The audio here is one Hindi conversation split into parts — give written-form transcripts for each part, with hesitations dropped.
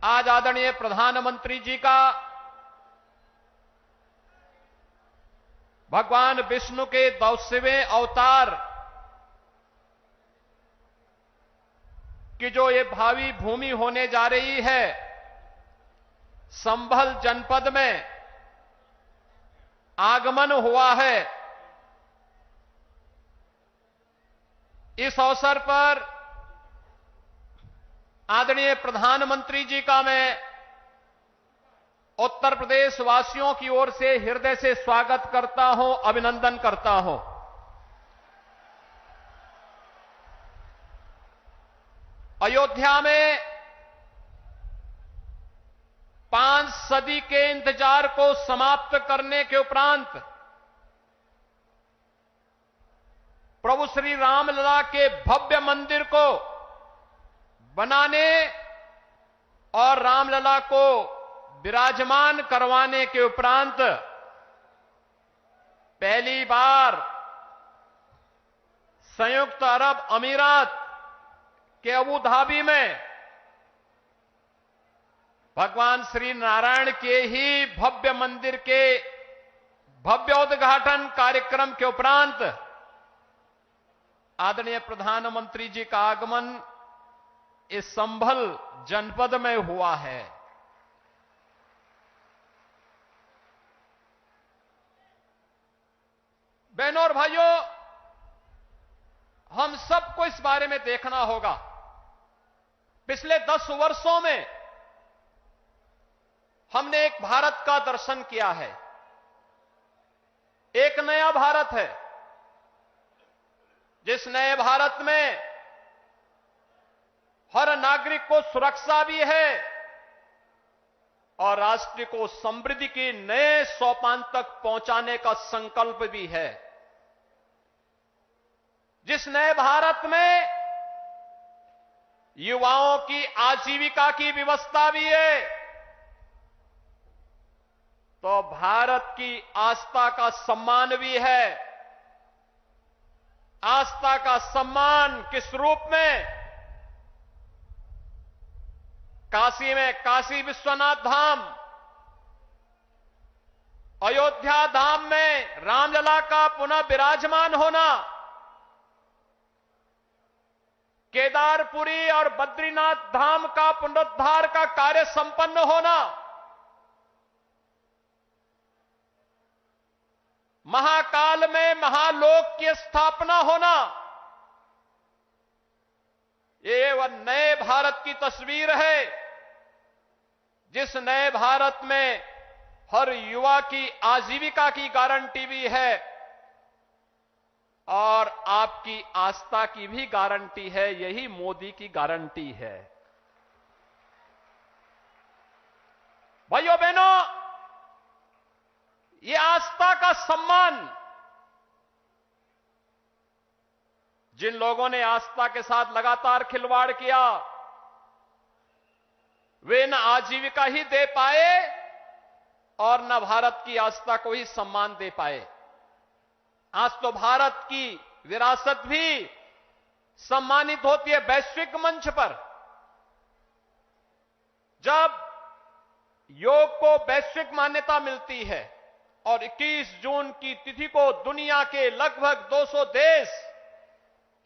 आज आदरणीय प्रधानमंत्री जी का भगवान विष्णु के 200वें अवतार की जो ये भावी भूमि होने जा रही है, संभल जनपद में आगमन हुआ है। इस अवसर पर आदरणीय प्रधानमंत्री जी का मैं उत्तर प्रदेश वासियों की ओर से हृदय से स्वागत करता हूं, अभिनंदन करता हूं। अयोध्या में 5 सदी के इंतजार को समाप्त करने के उपरांत प्रभु श्री रामलला के भव्य मंदिर को बनाने और रामलला को विराजमान करवाने के उपरांत पहली बार संयुक्त अरब अमीरात के अबू धाबी में भगवान श्री नारायण के ही भव्य मंदिर के भव्य उद्घाटन कार्यक्रम के उपरांत आदरणीय प्रधानमंत्री जी का आगमन इस संभल जनपद में हुआ है। बहनों और भाइयों, हम सबको इस बारे में देखना होगा। पिछले 10 वर्षों में हमने एक भारत का दर्शन किया है। एक नया भारत है, जिस नए भारत में हर नागरिक को सुरक्षा भी है और राष्ट्र को समृद्धि के नए सोपान तक पहुंचाने का संकल्प भी है। जिस नए भारत में युवाओं की आजीविका की व्यवस्था भी है, तो भारत की आस्था का सम्मान भी है। आस्था का सम्मान किस रूप में? काशी में काशी विश्वनाथ धाम, अयोध्या धाम में रामलला का पुनः विराजमान होना, केदारपुरी और बद्रीनाथ धाम का पुनरुद्धार का कार्य संपन्न होना, महाकाल में महालोक की स्थापना होना, ये वह नए भारत की तस्वीर है, जिस नए भारत में हर युवा की आजीविका की गारंटी भी है और आपकी आस्था की भी गारंटी है। यही मोदी की गारंटी है। भाइयों बहनों, ये आस्था का सम्मान जिन लोगों ने आस्था के साथ लगातार खिलवाड़ किया, वे न आजीविका ही दे पाए और न भारत की आस्था को ही सम्मान दे पाए। आज तो भारत की विरासत भी सम्मानित होती है वैश्विक मंच पर। जब योग को वैश्विक मान्यता मिलती है और 21 जून की तिथि को दुनिया के लगभग 200 देश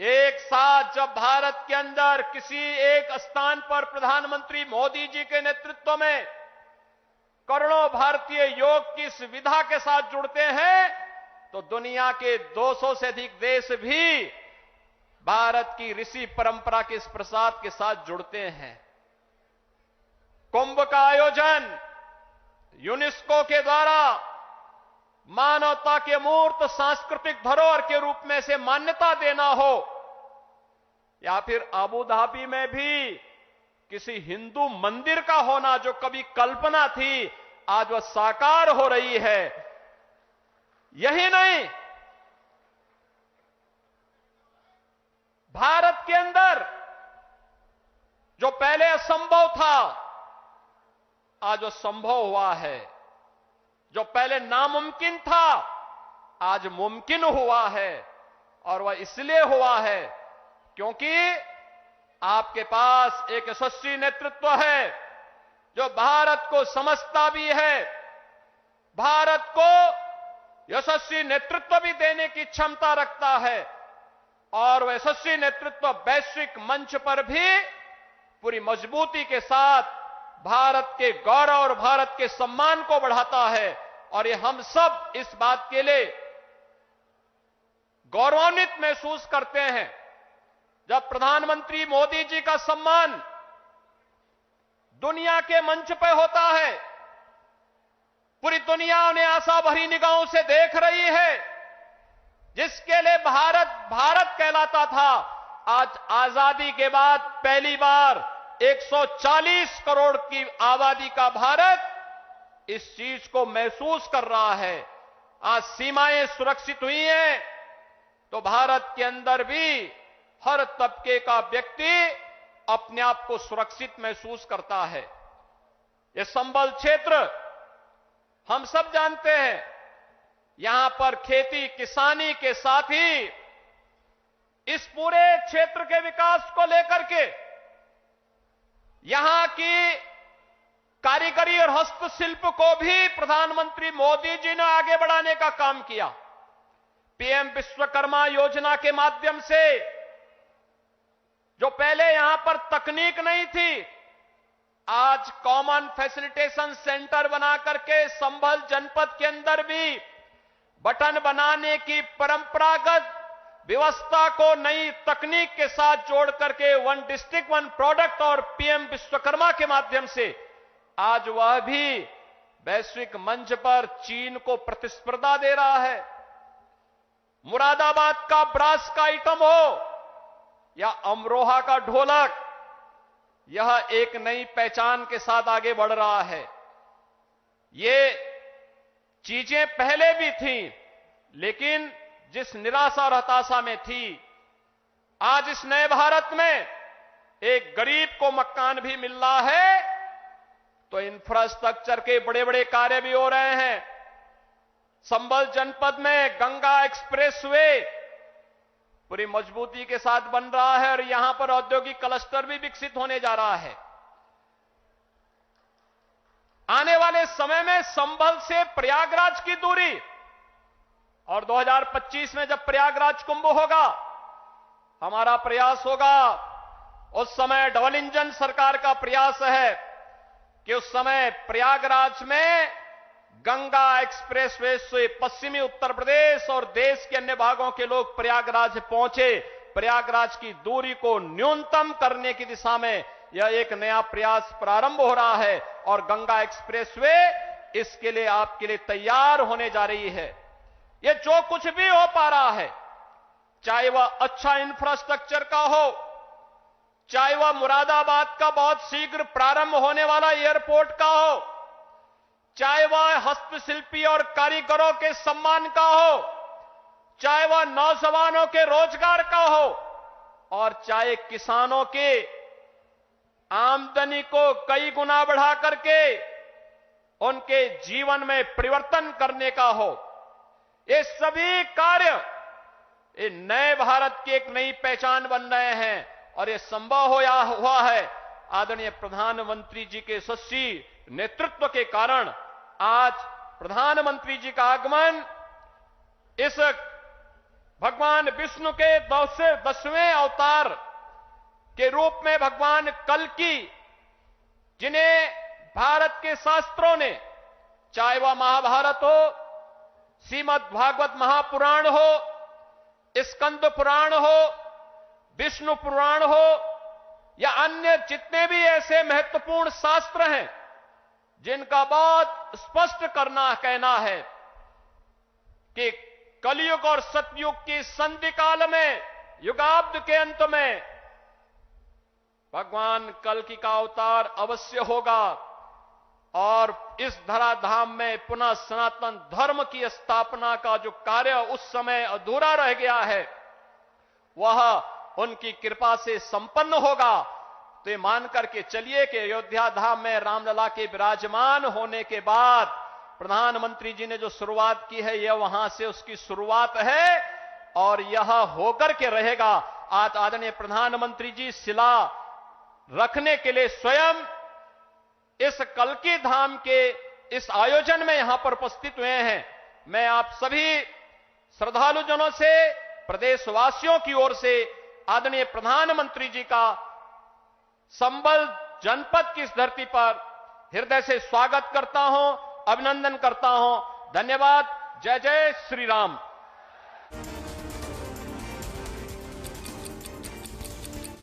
एक साथ जब भारत के अंदर किसी एक स्थान पर प्रधानमंत्री मोदी जी के नेतृत्व में करोड़ों भारतीय योग की इस विधा के साथ जुड़ते हैं, तो दुनिया के 200 से अधिक देश भी भारत की ऋषि परंपरा के इस प्रसाद के साथ जुड़ते हैं। कुंभ का आयोजन यूनेस्को के द्वारा मानवता के मूर्त सांस्कृतिक धरोहर के रूप में से मान्यता देना हो, या फिर अबू धाबी में भी किसी हिंदू मंदिर का होना, जो कभी कल्पना थी आज वह साकार हो रही है। यही नहीं, भारत के अंदर जो पहले असंभव था आज वो संभव हुआ है। जो पहले नामुमकिन था आज मुमकिन हुआ है, और वह इसलिए हुआ है क्योंकि आपके पास एक यशस्वी नेतृत्व है, जो भारत को समझता भी है, भारत को यशस्वी नेतृत्व भी देने की क्षमता रखता है और वह यशस्वी नेतृत्व वैश्विक मंच पर भी पूरी मजबूती के साथ भारत के गौरव और भारत के सम्मान को बढ़ाता है। और ये हम सब इस बात के लिए गौरवान्वित महसूस करते हैं जब प्रधानमंत्री मोदी जी का सम्मान दुनिया के मंच पर होता है। पूरी दुनिया उन्हें आशा भरी निगाहों से देख रही है। जिसके लिए भारत भारत कहलाता था, आज आजादी के बाद पहली बार 140 करोड़ की आबादी का भारत इस चीज को महसूस कर रहा है। आज सीमाएं सुरक्षित हुई हैं तो भारत के अंदर भी हर तबके का व्यक्ति अपने आप को सुरक्षित महसूस करता है। यह संबल क्षेत्र हम सब जानते हैं, यहां पर खेती किसानी के साथ ही इस पूरे क्षेत्र के विकास को लेकर के यहां की कारीगरी और हस्तशिल्प को भी प्रधानमंत्री मोदी जी ने आगे बढ़ाने का काम किया। पीएम विश्वकर्मा योजना के माध्यम से जो पहले यहां पर तकनीक नहीं थी, आज कॉमन फैसिलिटेशन सेंटर बना करके संभल जनपद के अंदर भी बटन बनाने की परंपरागत व्यवस्था को नई तकनीक के साथ जोड़ करके वन डिस्ट्रिक्ट वन प्रोडक्ट और पीएम विश्वकर्मा के माध्यम से आज वह भी वैश्विक मंच पर चीन को प्रतिस्पर्धा दे रहा है। मुरादाबाद का ब्रास का आइटम हो या अमरोहा का ढोलक, यह एक नई पहचान के साथ आगे बढ़ रहा है। ये चीजें पहले भी थीं, लेकिन जिस निराशा और हताशा में थी, आज इस नए भारत में एक गरीब को मकान भी मिल रहा है तो इंफ्रास्ट्रक्चर के बड़े बड़े कार्य भी हो रहे हैं। संभल जनपद में गंगा एक्सप्रेसवे पूरी मजबूती के साथ बन रहा है और यहां पर औद्योगिक क्लस्टर भी विकसित होने जा रहा है। आने वाले समय में संभल से प्रयागराज की दूरी और 2025 में जब प्रयागराज कुंभ होगा, हमारा प्रयास होगा, उस समय डबल इंजन सरकार का प्रयास है कि उस समय प्रयागराज में गंगा एक्सप्रेसवे से पश्चिमी उत्तर प्रदेश और देश के अन्य भागों के लोग प्रयागराज पहुंचे। प्रयागराज की दूरी को न्यूनतम करने की दिशा में यह एक नया प्रयास प्रारंभ हो रहा है और गंगा एक्सप्रेसवे इसके लिए आपके लिए तैयार होने जा रही है। यह जो कुछ भी हो पा रहा है, चाहे वह अच्छा इंफ्रास्ट्रक्चर का हो, चाहे वह मुरादाबाद का बहुत शीघ्र प्रारंभ होने वाला एयरपोर्ट का हो, चाहे वह हस्तशिल्पी और कारीगरों के सम्मान का हो, चाहे वह नौजवानों के रोजगार का हो और चाहे किसानों के आमदनी को कई गुना बढ़ा करके उनके जीवन में परिवर्तन करने का हो। ये सभी कार्य ये नए भारत की एक नई पहचान बन रहे हैं और ये संभव हुआ है आदरणीय प्रधानमंत्री जी के यशस्वी नेतृत्व के कारण। आज प्रधानमंत्री जी का आगमन इस भगवान विष्णु के 10वें अवतार के रूप में भगवान कल्कि, जिन्हें भारत के शास्त्रों ने, चाहे वह महाभारत हो, श्रीमद् भागवत महापुराण हो, स्कंद पुराण हो, विष्णु पुराण हो या अन्य जितने भी ऐसे महत्वपूर्ण शास्त्र हैं जिनका बहुत स्पष्ट कहना है कि कलयुग और सतयुग की संधि काल में, युगाब्द के अंत में भगवान कल्कि का अवतार अवश्य होगा और इस धराधाम में पुनः सनातन धर्म की स्थापना का जो कार्य उस समय अधूरा रह गया है वह उनकी कृपा से संपन्न होगा। तो ये मान करके चलिए कि अयोध्या धाम में रामलला के विराजमान होने के बाद प्रधानमंत्री जी ने जो शुरुआत की है, यह वहां से उसकी शुरुआत है और यह होकर के रहेगा। आज आदरणीय प्रधानमंत्री जी शिला रखने के लिए स्वयं इस कल्की धाम के इस आयोजन में यहां पर उपस्थित हुए हैं, मैं आप सभी श्रद्धालुजनों से, प्रदेशवासियों की ओर से आदरणीय प्रधानमंत्री जी का संबल जनपद की इस धरती पर हृदय से स्वागत करता हूं, अभिनंदन करता हूं। धन्यवाद। जय जय श्री राम।